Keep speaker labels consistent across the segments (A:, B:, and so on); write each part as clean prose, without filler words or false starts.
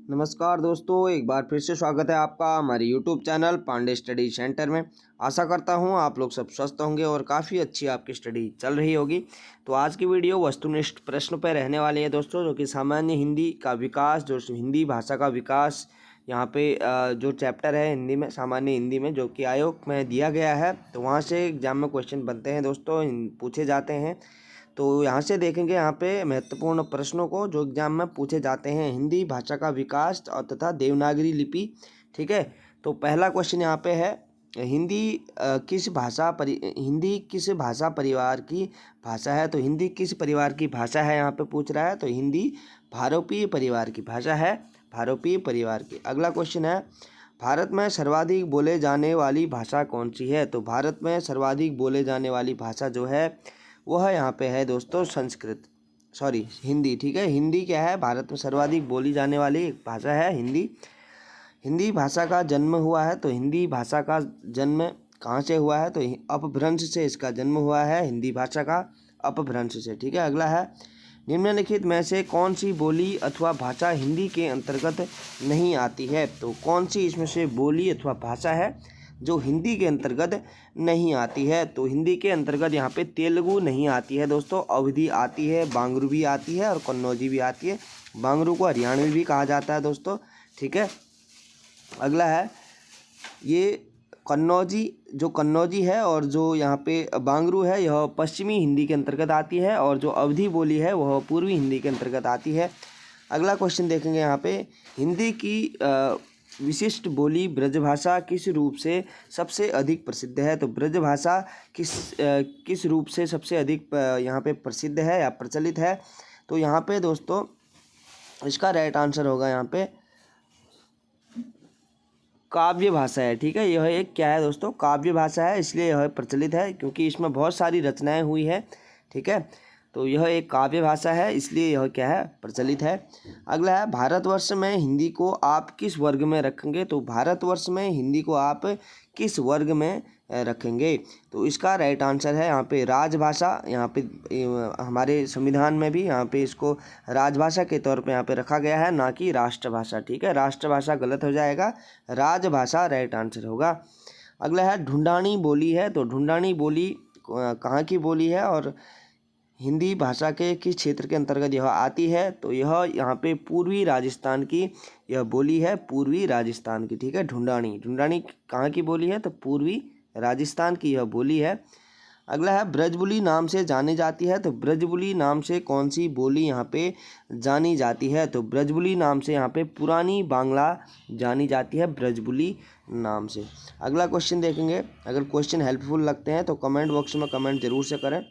A: नमस्कार दोस्तों, एक बार फिर से स्वागत है आपका हमारे YouTube channel Pandey study centre में। आशा करता हूं आप लोग सब स्वस्थ होंगे और काफ़ी अच्छी आपकी स्टडी चल रही होगी। तो आज की वीडियो वस्तुनिष्ठ प्रश्न पर रहने वाली है दोस्तों, जो कि सामान्य हिंदी का विकास, जो हिंदी भाषा का विकास यहाँ पे जो चैप्टर है हिंदी में, सामान्य हिंदी में, जो कि आयोग में दिया गया है, तो वहाँ से एग्जाम में क्वेश्चन बनते हैं दोस्तों, पूछे जाते हैं। तो यहाँ से देखेंगे यहाँ पे महत्वपूर्ण प्रश्नों को जो एग्जाम में पूछे जाते हैं, हिंदी भाषा का विकास और तथा देवनागरी लिपि। ठीक है, तो पहला क्वेश्चन यहाँ पे है, हिंदी हिंदी किस भाषा परिवार की भाषा है। तो हिंदी किस परिवार की भाषा है यहाँ पे पूछ रहा है, तो हिंदी भारोपीय परिवार की भाषा है, भारोपीय परिवार की। अगला क्वेश्चन है, भारत में सर्वाधिक बोले जाने वाली भाषा कौन सी है। तो भारत में सर्वाधिक बोले जाने वाली भाषा जो है वह यहाँ पे है दोस्तों हिंदी। ठीक है, हिंदी क्या है, भारत में सर्वाधिक बोली जाने वाली एक भाषा है हिंदी। हिंदी भाषा का जन्म हुआ है, तो हिंदी भाषा का जन्म कहाँ से हुआ है, तो अपभ्रंश से इसका जन्म हुआ है, हिंदी भाषा का अपभ्रंश से। ठीक है, अगला है, निम्नलिखित में से कौन सी बोली अथवा भाषा हिंदी के अंतर्गत नहीं आती है। तो कौन सी इसमें से बोली अथवा भाषा है जो हिंदी के अंतर्गत नहीं आती है। तो हिंदी के अंतर्गत यहाँ पे तेलुगु नहीं आती है दोस्तों, अवधी आती है, बांग्रू भी आती है और कन्नौजी भी आती है। बांग्रू को हरियाणवी भी कहा जाता है दोस्तों। ठीक है, अगला है, ये कन्नौजी है और जो यहाँ पे बांग्रू है यह पश्चिमी हिंदी के अंतर्गत आती है, और जो अवधी बोली है वह पूर्वी हिंदी के अंतर्गत आती है। अगला क्वेश्चन देखेंगे यहाँ पे, हिंदी की विशिष्ट बोली ब्रजभाषा किस रूप से सबसे अधिक प्रसिद्ध है। तो ब्रजभाषा किस रूप से सबसे अधिक यहाँ पे प्रसिद्ध है या प्रचलित है। तो यहाँ पे दोस्तों इसका राइट आंसर होगा यहाँ पे काव्य भाषा है। ठीक है, यह एक क्या है दोस्तों, काव्य भाषा है, इसलिए यह प्रचलित है क्योंकि इसमें बहुत सारी रचनाएं हुई है। ठीक है, तो यह एक काव्य भाषा है, इसलिए यह क्या है, प्रचलित है। अगला है, भारतवर्ष में हिंदी को आप किस वर्ग में रखेंगे। तो भारतवर्ष में हिंदी को आप किस वर्ग में रखेंगे। तो इसका राइट आंसर है यहाँ पे राजभाषा। यहाँ पे हमारे संविधान में भी यहाँ पे इसको राजभाषा के तौर पे यहाँ पे रखा गया है, ना कि राष्ट्रभाषा। ठीक है, राष्ट्रभाषा गलत हो जाएगा, राजभाषा राइट आंसर होगा। अगला है, ढूंढानी बोली है। तो ढूंढानी बोली कहाँ की बोली है और हिंदी भाषा के किस क्षेत्र के अंतर्गत यह आती है। तो यह यहाँ पे पूर्वी राजस्थान की यह बोली है, पूर्वी राजस्थान की। ठीक है, ढूंढानी कहाँ की बोली है, तो पूर्वी राजस्थान की यह बोली है। अगला है, ब्रजबुली नाम से जानी जाती है। तो ब्रजबुली नाम से कौन सी बोली यहाँ पे जानी जाती है। तो ब्रजबुली नाम से यहाँ पे पुरानी बांग्ला जानी जाती है, ब्रजबुली नाम से। अगला क्वेश्चन देखेंगे, अगर क्वेश्चन हेल्पफुल लगते हैं तो कमेंट बॉक्स में कमेंट जरूर से करें।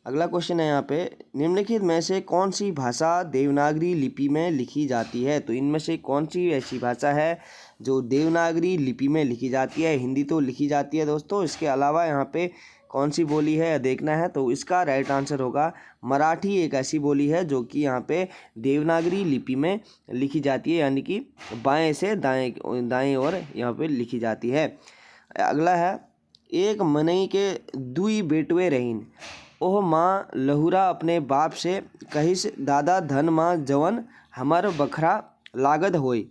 A: अगला क्वेश्चन है यहाँ पे, निम्नलिखित में से कौन सी भाषा देवनागरी लिपि में लिखी जाती है। तो इनमें से कौन सी ऐसी भाषा है जो देवनागरी लिपि में लिखी जाती है। हिंदी तो लिखी जाती है दोस्तों, इसके अलावा यहाँ पे कौन सी बोली है देखना है। तो इसका राइट आंसर होगा मराठी। एक ऐसी बोली है जो कि यहाँ पे देवनागरी लिपि में लिखी जाती है, यानी कि बाएँ से दाएँ ओर यहाँ पे लिखी जाती है। अगला है, एक मनई के दुई बेटवे रहीन, ओह माँ लहुरा अपने बाप से कहिस, दादा धन माँ जवन हमर बखरा लागत होई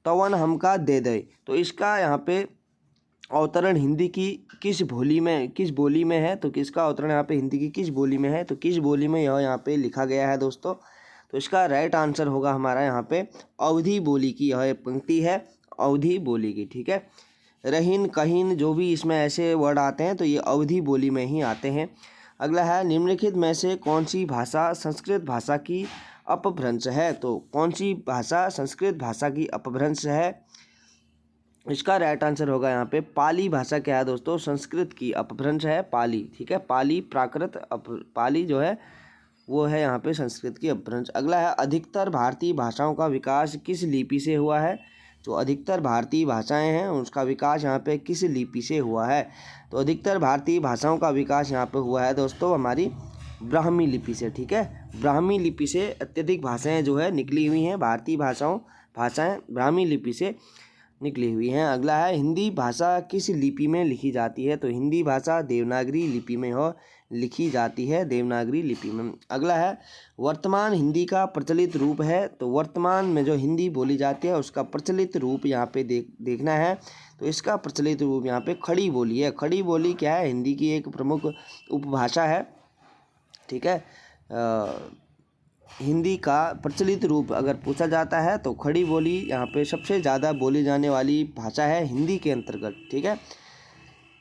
A: तवन हमका दे दे। तो इसका यहाँ पे अवतरण हिंदी की किस बोली में है। तो किसका अवतरण यहाँ पे हिंदी की किस बोली में है, तो किस बोली में यह यहाँ पे लिखा गया है दोस्तों। तो इसका राइट आंसर होगा हमारा यहाँ पे अवधी बोली की यह पंक्ति है, अवधी बोली की। ठीक है, रहीन कहीन जो भी इसमें ऐसे वर्ड आते हैं तो ये अवधी बोली में ही आते हैं। अगला है, निम्नलिखित में से कौन सी भाषा संस्कृत भाषा की अपभ्रंश है। तो कौन सी भाषा संस्कृत भाषा की अपभ्रंश है। इसका राइट आंसर होगा यहाँ पे पाली भाषा। क्या है दोस्तों, संस्कृत की अपभ्रंश है पाली। ठीक है, पाली प्राकृत पाली जो है वो है यहाँ पे संस्कृत की अपभ्रंश। अगला है, अधिकतर भारतीय भाषाओं का विकास किस लिपि से हुआ है। जो अधिकतर भारतीय भाषाएं हैं उसका विकास यहाँ पे किस लिपि से हुआ है। तो अधिकतर भारतीय भाषाओं का विकास यहाँ पे हुआ है दोस्तों हमारी ब्राह्मी लिपि से। ठीक है, ब्राह्मी लिपि से अत्यधिक भाषाएं जो है निकली हुई हैं, भारतीय भाषाएं ब्राह्मी लिपि से निकली हुई हैं। अगला है हिंदी भाषा किस लिपि में लिखी जाती है? तो हिंदी भाषा देवनागरी लिपि में लिखी जाती है, देवनागरी लिपि में। अगला है वर्तमान हिंदी का प्रचलित रूप है। तो वर्तमान में जो हिंदी बोली जाती है उसका प्रचलित रूप यहाँ पे देखना है। तो इसका प्रचलित रूप यहाँ पे खड़ी बोली है। खड़ी बोली क्या है? हिंदी की एक प्रमुख उपभाषा है, ठीक है। हिंदी का प्रचलित रूप अगर पूछा जाता है तो खड़ी बोली यहाँ पे सबसे ज़्यादा बोली जाने वाली भाषा है हिंदी के अंतर्गत, ठीक है।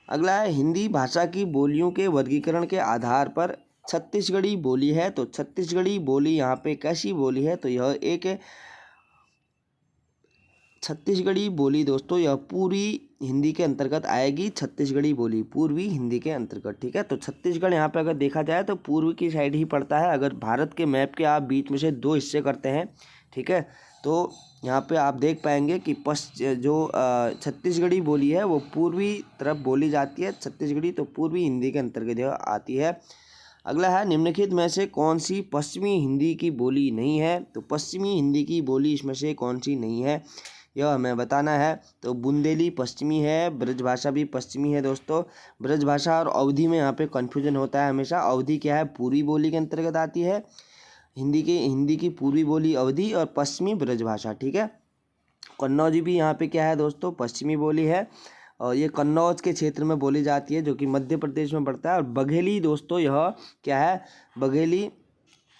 A: अगला है हिंदी भाषा की बोलियों के वर्गीकरण के आधार पर छत्तीसगढ़ी बोली है। तो छत्तीसगढ़ी बोली यहाँ पे कैसी बोली है? तो यह एक छत्तीसगढ़ी बोली दोस्तों यह पूर्वी हिंदी के अंतर्गत आएगी। छत्तीसगढ़ी बोली पूर्वी हिंदी के अंतर्गत, ठीक है। तो छत्तीसगढ़ यहाँ पे अगर देखा जाए तो पूर्व की साइड ही पड़ता है। अगर भारत के मैप के आप बीच में से 2 हिस्से करते हैं, ठीक है, तो यहाँ पे आप देख पाएंगे कि छत्तीसगढ़ी बोली है वो पूर्वी तरफ बोली जाती है। छत्तीसगढ़ी तो पूर्वी हिंदी के अंतर्गत आती है। अगला है निम्नलिखित में से कौन सी पश्चिमी हिंदी की बोली नहीं है? तो पश्चिमी हिंदी की बोली इसमें से कौन सी नहीं है, यह हमें बताना है। तो बुंदेली पश्चिमी है, ब्रजभाषा भी पश्चिमी है दोस्तों। ब्रजभाषा और अवधी में यहाँ पे कन्फ्यूजन होता है हमेशा। अवधी क्या है? पूर्वी बोली के अंतर्गत आती है। हिंदी की पूर्वी बोली अवधी और पश्चिमी ब्रजभाषा, ठीक है। कन्नौजी भी यहाँ पे क्या है दोस्तों? पश्चिमी बोली है और ये कन्नौज के क्षेत्र में बोली जाती है जो कि मध्य प्रदेश में पड़ता है। और बघेली दोस्तों यह क्या है? बघेली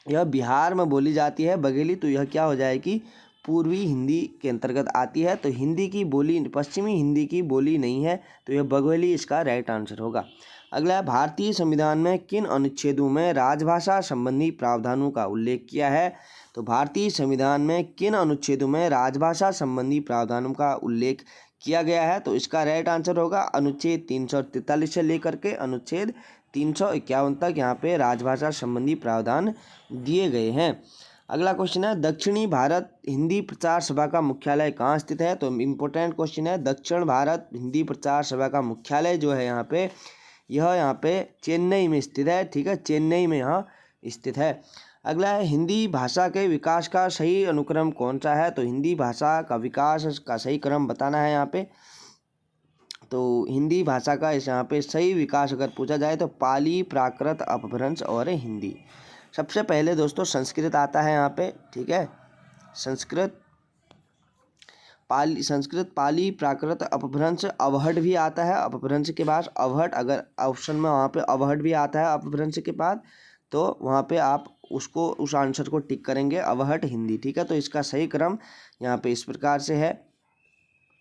A: यह बिहार में बोली जाती है बघेली। तो यह क्या हो जाएगी? पूर्वी हिंदी के अंतर्गत आती है। तो हिंदी की बोली पश्चिमी हिंदी की बोली नहीं है, तो यह बघेली इसका राइट आंसर होगा। अगला है भारतीय संविधान में किन अनुच्छेदों में राजभाषा संबंधी प्रावधानों का उल्लेख किया है? तो भारतीय संविधान में किन अनुच्छेदों में राजभाषा संबंधी प्रावधानों का उल्लेख किया गया है? तो इसका राइट आंसर होगा अनुच्छेद 343 से लेकर के अनुच्छेद 351 तक यहाँ पे राजभाषा संबंधी प्रावधान दिए गए हैं। अगला क्वेश्चन है दक्षिणी भारत हिंदी प्रचार सभा का मुख्यालय कहाँ स्थित है? तो इम्पोर्टेंट क्वेश्चन है। दक्षिण भारत हिंदी प्रचार सभा का मुख्यालय जो है यहाँ पे चेन्नई में स्थित है, ठीक है, चेन्नई में यहाँ स्थित है। अगला है हिंदी भाषा के विकास का सही अनुक्रम कौन सा है? तो हिंदी भाषा का विकास का सही क्रम बताना है यहाँ पे। तो हिंदी भाषा का यहाँ पे सही विकास अगर पूछा जाए तो पाली, प्राकृत, अपभ्रंश और हिंदी। सबसे पहले दोस्तों संस्कृत आता है यहाँ पे, ठीक है। संस्कृत, पाली, प्राकृत, अपभ्रंश, अवहट भी आता है। अपभ्रंश के बाद अवहट, अगर ऑप्शन में वहाँ पे अवहट भी आता है अपभ्रंश के बाद, तो वहाँ पे आप उस आंसर को टिक करेंगे अवहट हिंदी, ठीक है। तो इसका सही क्रम यहाँ पे इस प्रकार से है।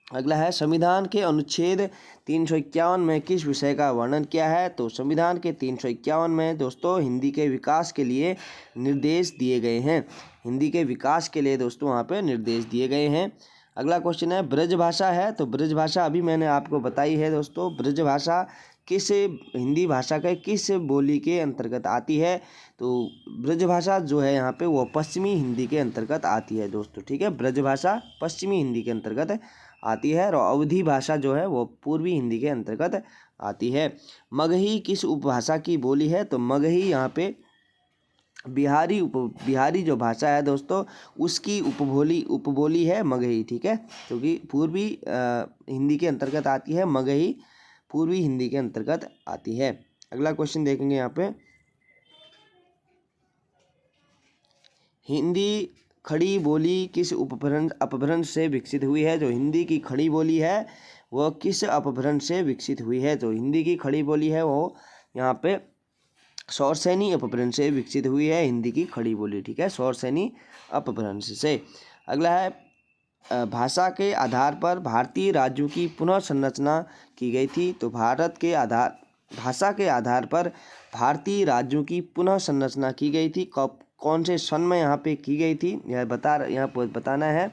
A: अगला है संविधान के अनुच्छेद 351 में किस विषय का वर्णन किया है? तो संविधान के 351 में दोस्तों हिंदी के विकास के लिए निर्देश दिए गए हैं। हिंदी के विकास के लिए दोस्तों वहाँ पे निर्देश दिए गए हैं। अगला क्वेश्चन है ब्रजभाषा है। तो ब्रजभाषा अभी मैंने आपको बताई है दोस्तों। ब्रजभाषा हिंदी भाषा के किस बोली के अंतर्गत आती है? तो ब्रजभाषा जो है यहाँ पे वो पश्चिमी हिंदी के अंतर्गत आती है दोस्तों, ठीक है। ब्रजभाषा पश्चिमी हिंदी के अंतर्गत आती है और अवधी भाषा जो है वो पूर्वी हिंदी के अंतर्गत आती है। मगही किस उपभाषा की बोली है? तो मगही यहाँ पे बिहारी जो भाषा है दोस्तों उसकी उपबोली है मगही, ठीक है, क्योंकि पूर्वी हिंदी के अंतर्गत आती है। मगही पूर्वी हिंदी के अंतर्गत आती है। अगला क्वेश्चन देखेंगे यहाँ पे हिंदी खड़ी बोली किस अपभ्रंश से विकसित हुई है? जो हिंदी की खड़ी बोली है वो किस अपभ्रंश से विकसित हुई है? तो हिंदी की खड़ी बोली है वो यहाँ पे शौरसेनी अपभ्रंश से विकसित हुई है हिंदी की खड़ी बोली, ठीक है, शौरसेनी अपभ्रंश से। अगला है भाषा के आधार पर भारतीय राज्यों की पुनः संरचना की गई थी। तो भाषा के आधार पर भारतीय राज्यों की पुनः संरचना की गई थी। कब, कौन से सन में यहाँ पे की गई थी यह बताना है।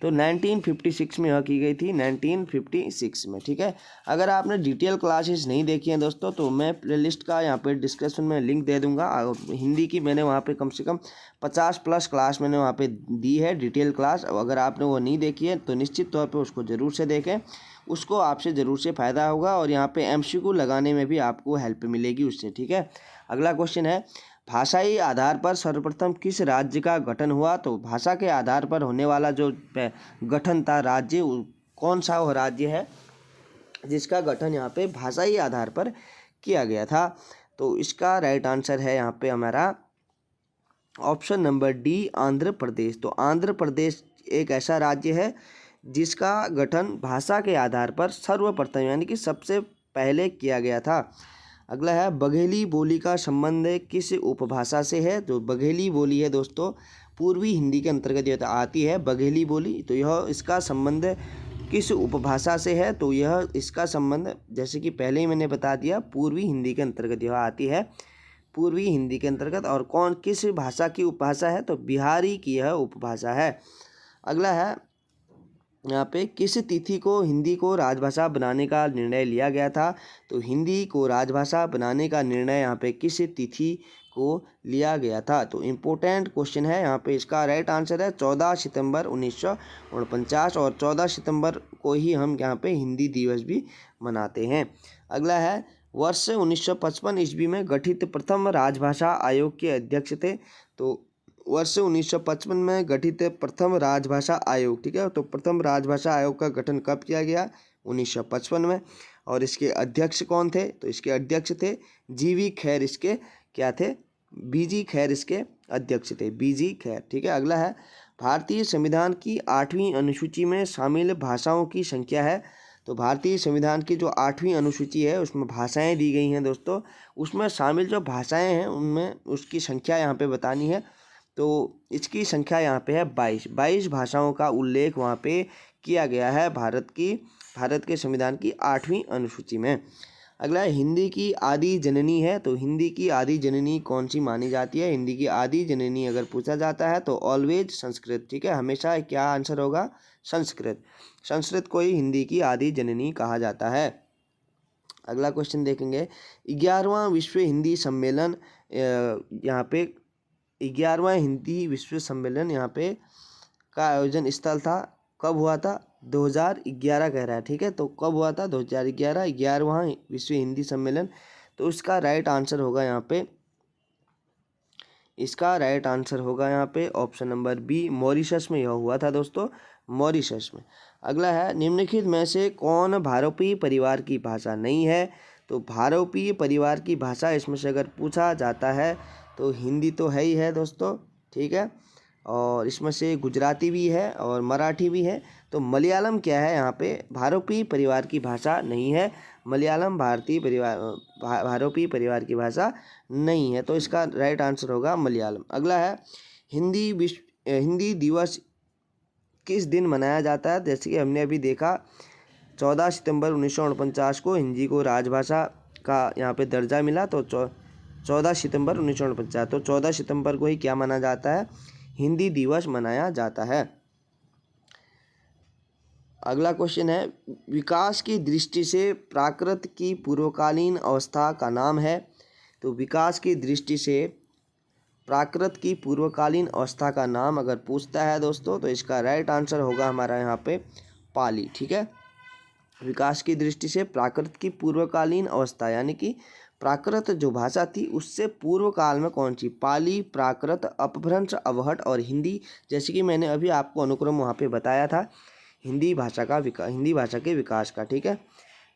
A: तो 1956 में यह की गई थी, 1956 में, ठीक है। अगर आपने डिटेल क्लासेस नहीं देखी हैं दोस्तों तो मैं प्लेलिस्ट का यहाँ पे डिस्क्रिप्शन में लिंक दे दूंगा। हिंदी की मैंने वहाँ पे कम से कम 50+ क्लास मैंने वहाँ पे दी है, डिटेल क्लास। अगर आपने वो नहीं देखी है तो निश्चित तौर पर उसको ज़रूर से देखें, उसको आपसे ज़रूर से फ़ायदा होगा और यहाँ पे MCQ लगाने में भी आपको हेल्प मिलेगी उससे, ठीक है। अगला क्वेश्चन है भाषाई आधार पर सर्वप्रथम किस राज्य का गठन हुआ? तो भाषा के आधार पर होने वाला जो गठन था राज्य कौन सा वह राज्य है जिसका गठन यहाँ पे भाषाई आधार पर किया गया था? तो इसका राइट आंसर है यहाँ पे हमारा option number D, Andhra Pradesh. तो आंध्र प्रदेश एक ऐसा राज्य है जिसका गठन भाषा के आधार पर सर्वप्रथम यानी कि सबसे पहले किया गया था। अगला है, बघेली बोली का संबंध किस उपभाषा से है? तो बघेली बोली है दोस्तों पूर्वी हिंदी के अंतर्गत यह आती है बघेली बोली। तो यह इसका संबंध किस उपभाषा से है? तो यह इसका संबंध जैसे कि पहले ही मैंने बता दिया पूर्वी हिंदी के अंतर्गत यह आती है, पूर्वी हिंदी के अंतर्गत। और कौन किस भाषा की उपभाषा है? तो बिहारी की यह उपभाषा है। अगला है, यहाँ पे किस तिथि को हिंदी को राजभाषा बनाने का निर्णय लिया गया था? तो हिंदी को राजभाषा बनाने का निर्णय यहाँ पे किस तिथि को लिया गया था? तो इम्पोर्टेंट क्वेश्चन है यहाँ पे। इसका राइट आंसर है 14 सितंबर 1949 और 14 सितंबर को ही हम यहाँ पे हिंदी दिवस भी मनाते हैं। अगला है, वर्ष 1955 ईस्वी में गठित प्रथम राजभाषा आयोग के अध्यक्ष थे? तो वर्ष 1955 में गठित प्रथम राजभाषा आयोग, ठीक है। तो प्रथम राजभाषा आयोग का गठन कब किया गया? 1955 में। और इसके अध्यक्ष कौन थे? तो इसके अध्यक्ष थे जीवी खैर, इसके क्या थे? बीजी खैर इसके अध्यक्ष थे, बीजी खैर, ठीक है। अगला है, भारतीय संविधान की 8वीं अनुसूची में शामिल भाषाओं की संख्या है? तो भारतीय संविधान की जो 8वीं अनुसूची है उसमें भाषाएं दी गई हैं दोस्तों, उसमें शामिल जो भाषाएं हैं उनमें उसकी संख्या यहाँ पे बतानी है। तो इसकी संख्या यहाँ पे है 22 भाषाओं का उल्लेख वहाँ पे किया गया है भारत के संविधान की 8वीं अनुसूची में। अगला है, हिंदी की आदि जननी है? तो हिंदी की आदि जननी कौन सी मानी जाती है? हिंदी की आदि जननी अगर पूछा जाता है तो ऑलवेज संस्कृत, ठीक है। हमेशा क्या आंसर होगा? संस्कृत। संस्कृत को ही हिंदी की आदि जननी कहा जाता है। अगला क्वेश्चन देखेंगे, 11वां विश्व हिंदी सम्मेलन यहाँ पे 11वां हिंदी विश्व सम्मेलन यहाँ पे का आयोजन स्थल था, कब हुआ था? 2011 कह रहा है, ठीक है। तो कब हुआ था? 2011, 11वां विश्व हिंदी सम्मेलन। तो इसका राइट आंसर होगा यहाँ पे, इसका राइट आंसर होगा यहाँ पे ऑप्शन नंबर बी, मॉरिशस में यह हुआ था दोस्तों, मॉरिशस में। अगला है, निम्नलिखित में से कौन भारोपीय परिवार की भाषा नहीं है? तो भारोपीय परिवार की भाषा इसमें से अगर पूछा जाता है तो हिंदी तो है ही है दोस्तों, ठीक है। और इसमें से गुजराती भी है और मराठी भी है। तो मलयालम क्या है? यहाँ पे भारोपीय परिवार की भाषा नहीं है। मलयालम भारोपीय परिवार की भाषा नहीं है। तो इसका राइट आंसर होगा मलयालम। अगला है, हिंदी दिवस किस दिन मनाया जाता है? जैसे कि हमने अभी देखा 14 सितंबर 1949 को हिंदी को राजभाषा का यहाँ पे दर्जा मिला। तो 14 सितंबर 1949, तो 14 सितंबर को ही क्या माना जाता है? हिंदी दिवस मनाया जाता है। अगला क्वेश्चन है, विकास की दृष्टि से प्राकृत की पूर्वकालीन अवस्था का नाम है? तो विकास की दृष्टि से प्राकृत की पूर्वकालीन अवस्था का नाम अगर पूछता है दोस्तों तो इसका राइट आंसर होगा हमारा यहाँ पे पाली, ठीक है। विकास की दृष्टि से प्राकृत की पूर्वकालीन अवस्था यानी कि प्राकृत जो भाषा थी उससे पूर्व काल में कौन सी? पाली, प्राकृत, अपभ्रंश, अवहट और हिंदी। जैसे कि मैंने अभी आपको अनुक्रम वहाँ पे बताया था हिंदी भाषा के विकास का, ठीक है।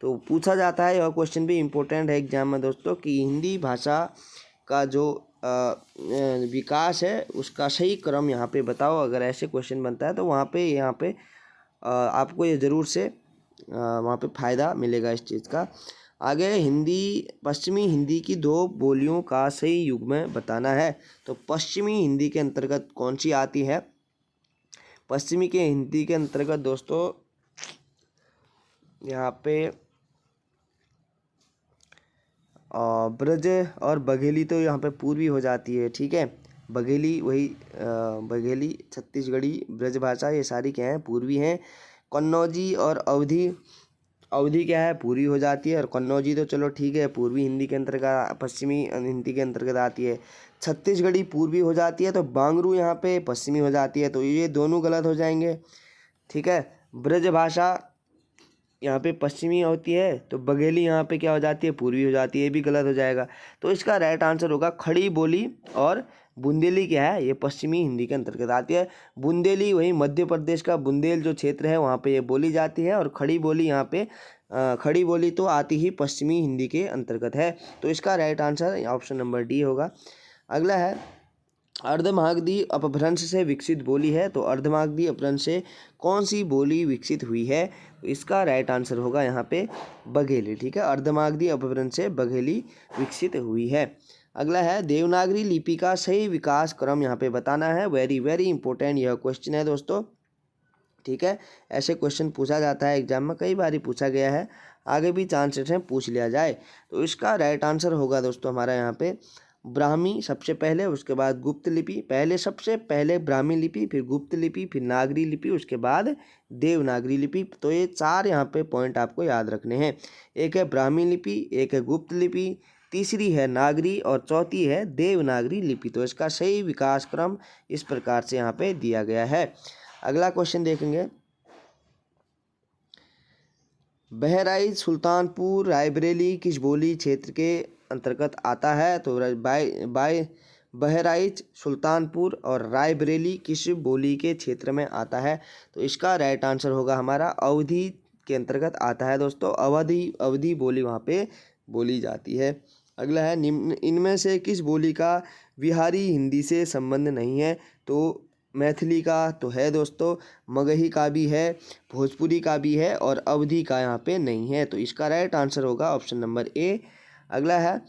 A: तो पूछा जाता है, यह क्वेश्चन भी इम्पोर्टेंट है एग्जाम में दोस्तों, कि हिंदी भाषा का जो विकास है उसका सही क्रम यहाँ पे बताओ। अगर ऐसे क्वेश्चन बनता है तो वहाँ पे आपको ये ज़रूर से वहाँ पे फ़ायदा मिलेगा इस चीज़ का। आगे, पश्चिमी हिंदी की 2 बोलियों का सही युग्म बताना है। तो पश्चिमी हिंदी के अंतर्गत कौन सी आती है? पश्चिमी के हिंदी के अंतर्गत दोस्तों यहाँ पे ब्रज और बघेली तो यहाँ पे पूर्वी हो जाती है, ठीक है। बघेली वही बघेली, छत्तीसगढ़ी, ब्रज भाषा ये सारी क्या है? पूर्वी हैं। कन्नौजी और अवधी क्या है? पूर्वी हो जाती है। और कन्नौजी तो चलो ठीक है पूर्वी हिंदी के अंतर्गत, पश्चिमी हिंदी के अंतर्गत आती है। छत्तीसगढ़ी पूर्वी हो जाती है, तो बांगरू यहाँ पे पश्चिमी हो जाती है। तो ये दोनों गलत हो जाएंगे, ठीक है। ब्रज भाषा यहाँ पे पश्चिमी होती है, तो बघेली यहाँ पे क्या हो जाती है? पूर्वी हो जाती है, ये भी गलत हो जाएगा। तो इसका राइट आंसर होगा खड़ी बोली और बुंदेली क्या है, ये पश्चिमी हिंदी के अंतर्गत आती है। बुंदेली वही मध्य प्रदेश का बुंदेल जो क्षेत्र है वहाँ पे ये बोली जाती है। और खड़ी बोली यहाँ पे खड़ी बोली तो आती ही पश्चिमी हिंदी के अंतर्गत है। तो इसका right answer option number D होगा। अगला है अर्धमागधी अपभ्रंश से विकसित बोली है, तो अर्धमागधी अपभ्रंश से कौन सी बोली विकसित हुई है, तो इसका राइट आंसर होगा यहाँ पे बघेली। ठीक है, अर्धमागधी अपभ्रंश से बघेली विकसित हुई है। अगला है देवनागरी लिपि का सही विकास क्रम यहाँ पे बताना है। वेरी वेरी इंपॉर्टेंट यह क्वेश्चन है दोस्तों। ठीक है, ऐसे क्वेश्चन पूछा जाता है एग्जाम में, कई बार ही पूछा गया है, आगे भी चांसेस हैं पूछ लिया जाए। तो इसका राइट आंसर होगा दोस्तों हमारा यहाँ पे ब्राह्मी सबसे पहले, उसके बाद गुप्त लिपि, पहले सबसे पहले ब्राह्मी लिपि, फिर गुप्त लिपि, फिर नागरी लिपि, उसके बाद देवनागरी लिपि। तो ये चार यहाँ पे पॉइंट आपको याद रखने हैं। एक है ब्राह्मी लिपि, एक है गुप्त लिपि, तीसरी है नागरी और चौथी है देवनागरी लिपि। तो इसका सही विकास क्रम इस प्रकार से यहाँ पे दिया गया है। अगला क्वेश्चन देखेंगे, बहराइच सुल्तानपुर रायबरेली किस बोली क्षेत्र के अंतर्गत आता है, तो बहराइच सुल्तानपुर और रायबरेली किस बोली के क्षेत्र में आता है, तो इसका राइट आंसर होगा हमारा अवधी के अंतर्गत आता है दोस्तों। अवधी बोली वहाँ पे बोली जाती है। अगला है निम्न इनमें से किस बोली का बिहारी हिंदी से संबंध नहीं है, तो मैथिली का तो है दोस्तों, मगही का भी है, भोजपुरी का भी है और अवधी का यहाँ पे नहीं है। तो इसका राइट आंसर होगा ऑप्शन नंबर ए। अगला है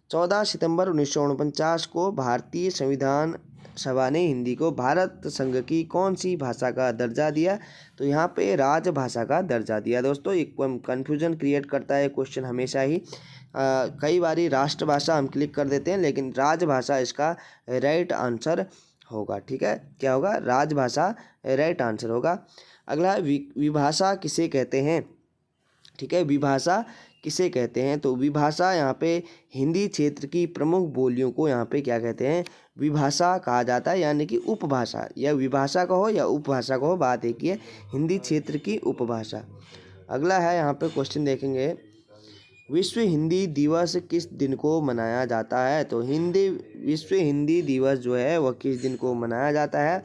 A: 14 सितंबर 1949 को भारतीय संविधान सभा ने हिंदी को भारत संघ की कौन सी भाषा का दर्जा दिया, तो यहाँ पे राजभाषा का दर्जा दिया दोस्तों। एक कन्फ्यूजन क्रिएट करता है क्वेश्चन हमेशा ही, कई बारी राष्ट्रभाषा हम क्लिक कर देते हैं, लेकिन राजभाषा इसका राइट आंसर होगा। ठीक है, क्या होगा, राजभाषा राइट आंसर होगा। अगला है विभाषा किसे कहते हैं। ठीक है, विभाषा किसे कहते हैं, तो विभाषा यहाँ पे हिंदी क्षेत्र की प्रमुख बोलियों को यहाँ पे क्या कहते हैं, विभाषा कहा जाता है, यानी कि उपभाषा। या विभाषा कहो या उपभाषा कहो, बात एक ही है, हिंदी क्षेत्र की उपभाषा। अगला है यहाँ पे क्वेश्चन देखेंगे, विश्व हिंदी दिवस किस दिन को मनाया जाता है, तो विश्व हिंदी दिवस जो है वह किस दिन को मनाया जाता है,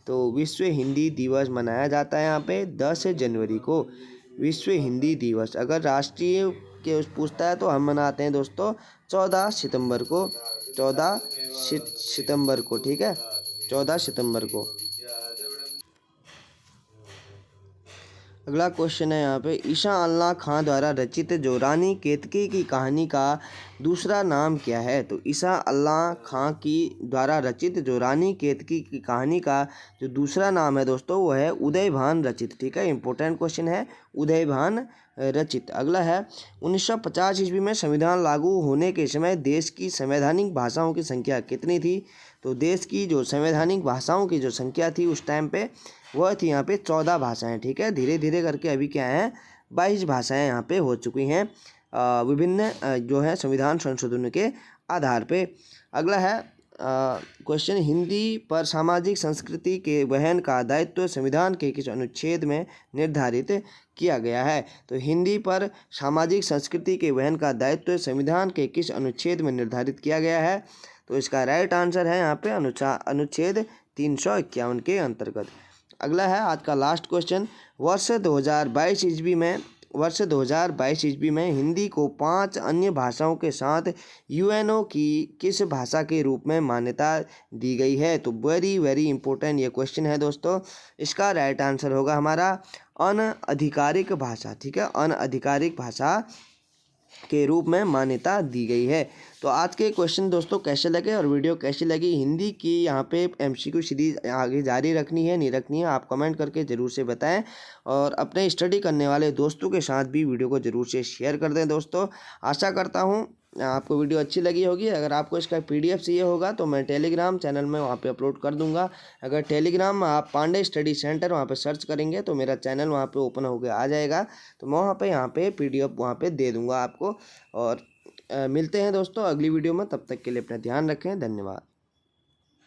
A: तो विश्व हिंदी दिवस मनाया जाता है यहाँ पे 10 जनवरी को विश्व हिंदी दिवस। अगर राष्ट्रीय के पूछता है तो हम मनाते हैं दोस्तों 14 सितंबर को, 14 सितंबर को। ठीक है, 14 सितंबर को। अगला क्वेश्चन है यहाँ पे, ईशा अल्लाह खां द्वारा रचित जो रानी केतकी की कहानी का दूसरा नाम क्या है, तो ईशा अल्लाह खां की द्वारा रचित जो रानी केतकी की कहानी का जो दूसरा नाम है दोस्तों वो है उदयभान रचित। ठीक है, इंपॉर्टेंट क्वेश्चन है, उदयभान रचित। अगला है 1950 ईस्वी में संविधान लागू होने के समय देश की संवैधानिक भाषाओं की संख्या कितनी थी, तो देश की जो संवैधानिक भाषाओं की जो संख्या थी उस टाइम पे वह थी यहाँ पे 14 भाषाएं। ठीक है, धीरे धीरे करके अभी क्या है 22 भाषाएं यहाँ पे हो चुकी हैं विभिन्न जो है संविधान संशोधन के आधार पे। अगला है क्वेश्चन, हिंदी पर सामाजिक संस्कृति के वहन का दायित्व संविधान के किस अनुच्छेद में निर्धारित किया गया है, तो हिंदी पर सामाजिक संस्कृति के वहन का दायित्व संविधान के किस अनुच्छेद में निर्धारित किया गया है, तो इसका राइट आंसर है यहाँ पे अनुच्छेद 351 के अंतर्गत। अगला है आज का लास्ट क्वेश्चन, वर्ष 2022 ईस्वी में हिंदी को 5 अन्य भाषाओं के साथ यूएनओ की किस भाषा के रूप में मान्यता दी गई है, तो वेरी वेरी इंपॉर्टेंट ये क्वेश्चन है दोस्तों। इसका राइट आंसर होगा हमारा अनआधिकारिक भाषा। ठीक है, अनआधिकारिक भाषा के रूप में मान्यता दी गई है। तो आज के क्वेश्चन दोस्तों कैसे लगे और वीडियो कैसी लगी, हिंदी की यहाँ पे एमसीक्यू सीरीज आगे जारी रखनी है नहीं रखनी है, आप कमेंट करके ज़रूर से बताएं और अपने स्टडी करने वाले दोस्तों के साथ भी वीडियो को ज़रूर से शेयर कर दें दोस्तों। आशा करता हूँ आपको वीडियो अच्छी लगी होगी। अगर आपको इसका PDF चाहिए होगा तो मैं टेलीग्राम चैनल में वहाँ पे अपलोड कर दूंगा। अगर टेलीग्राम में आप पांडे स्टडी सेंटर वहाँ पे सर्च करेंगे तो मेरा चैनल वहाँ पे ओपन होकर आ जाएगा, तो मैं वहाँ पे PDF वहाँ पे दे दूँगा आपको। और मिलते हैं दोस्तों अगली वीडियो में, तब तक के लिए अपना ध्यान रखें, धन्यवाद।